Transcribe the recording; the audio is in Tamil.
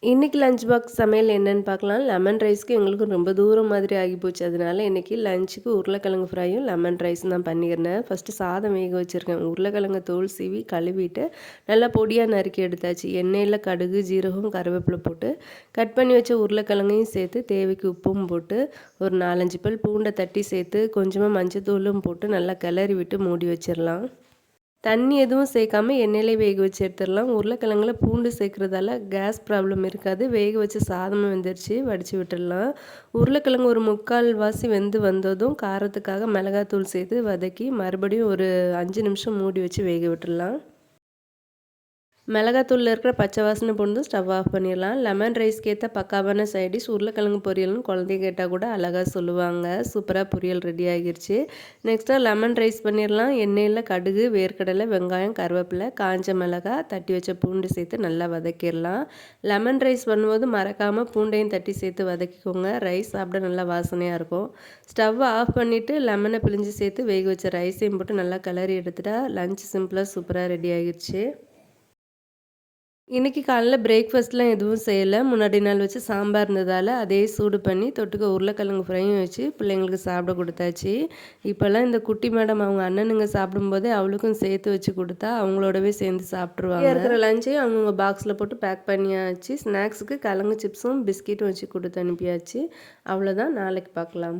இன்னைக்கு லஞ்ச் பாக்ஸ் சமையல் என்னன்னு பார்க்கலாம். லெமன் ரைஸ்க்கு எங்களுக்கு ரொம்ப தூரம் மாதிரி ஆகிப்போச்சு. அதனால இன்னைக்கு லஞ்சுக்கு உருளைக்கிழங்கு ஃப்ரையும், லெமன் ரைஸும் தான் பண்ணியிருந்தேன். ஃபஸ்ட்டு சாதம் வேக வச்சுருக்கேன். உருளைக்கிழங்க தோல் சீவி கழுவிட்டு நல்லா பொடியாக நறுக்கி எடுத்தாச்சு. எண்ணெயில் கடுகு, ஜீரகம், கருவேப்பிலை போட்டு கட் பண்ணி வச்ச உருளைக்கிழங்கையும் சேர்த்து தேவைக்கு உப்பும் போட்டு ஒரு 4, 5 பல் பூண்டை தட்டி சேர்த்து கொஞ்சமாக மஞ்சத்தூளும் போட்டு நல்லா கிளறி விட்டு மூடி வச்சிடலாம். தண்ணி எதுவும் சேர்க்காம எண்ணெயிலே வேக வச்சு எடுத்துடலாம். உருளைக்கிழங்குல பூண்டு சேர்க்குறதால கேஸ் ப்ராப்ளம் இருக்காது. வேக வச்ச சாதமும் வெந்துருச்சு, வடித்து விட்டுடலாம். உருளைக்கிழங்கு ஒரு 3/4 வாசி வெந்து வந்ததும் காரத்துக்காக மிளகாத்தூள் சேர்த்து வதக்கி மறுபடியும் ஒரு 5 நிமிஷம் மூடி வச்சு வேக விட்டுடலாம். மிளகாத்தூளில் இருக்கிற பச்சை வாசனை போனதும் ஸ்டவ் ஆஃப் பண்ணிடலாம். லெமன் ரைஸ்க்கு ஏற்ற பக்காவான சைடிஷ் உருளைக்கிழங்கு பொரியல்னு குழந்தைங்க கேட்டால் கூட அழகாக சொல்லுவாங்க. சூப்பராக பொரியல் ரெடி ஆகிருச்சு. நெக்ஸ்ட்டாக லெமன் ரைஸ் பண்ணிடலாம். எண்ணெயில் கடுகு, வேர்க்கடலை, வெங்காயம், கருவேப்பிலை, காஞ்ச மிளகாய், தட்டி வச்ச பூண்டு சேர்த்து நல்லா வதக்கிடலாம். லெமன் ரைஸ் பண்ணும்போது மறக்காமல் பூண்டையும் தட்டி சேர்த்து வதக்கிக்கோங்க. ரைஸ் சாப்பிட நல்லா வாசனையாக இருக்கும். ஸ்டவ் ஆஃப் பண்ணிவிட்டு லெமனை பிழிஞ்சு சேர்த்து வேக வச்ச ரைஸையும் போட்டு நல்லா கிளறி எடுத்துட்டா லஞ்ச் சிம்பிளாக சூப்பராக ரெடி ஆகிருச்சு. இன்றைக்கி காலைல பிரேக்ஃபாஸ்ட்லாம் எதுவும் செய்யலை. முன்னாடி நாள் வச்சு சாம்பார் இருந்ததால் அதே சூடு பண்ணி தொட்டுக்க உருளைக்கிழங்கு ஃப்ரையும் வச்சு பிள்ளைங்களுக்கு சாப்பிட கொடுத்தாச்சு. இப்போல்லாம் இந்த குட்டி மேடம் அவங்க அண்ணனுங்க சாப்பிடும்போதே அவளுக்கும் சேர்த்து வச்சு கொடுத்தா அவங்களோடவே சேர்ந்து சாப்பிட்ருவாங்க. இருக்கிற லஞ்சையும் அவங்கவுங்க பாக்ஸில் போட்டு பேக் பண்ணியாச்சு. ஸ்நாக்ஸுக்கு கிழங்கு சிப்ஸும் பிஸ்கெட்டும் வச்சு கொடுத்து அனுப்பியாச்சு. அவ்வளோதான். நாளைக்கு பார்க்கலாம்.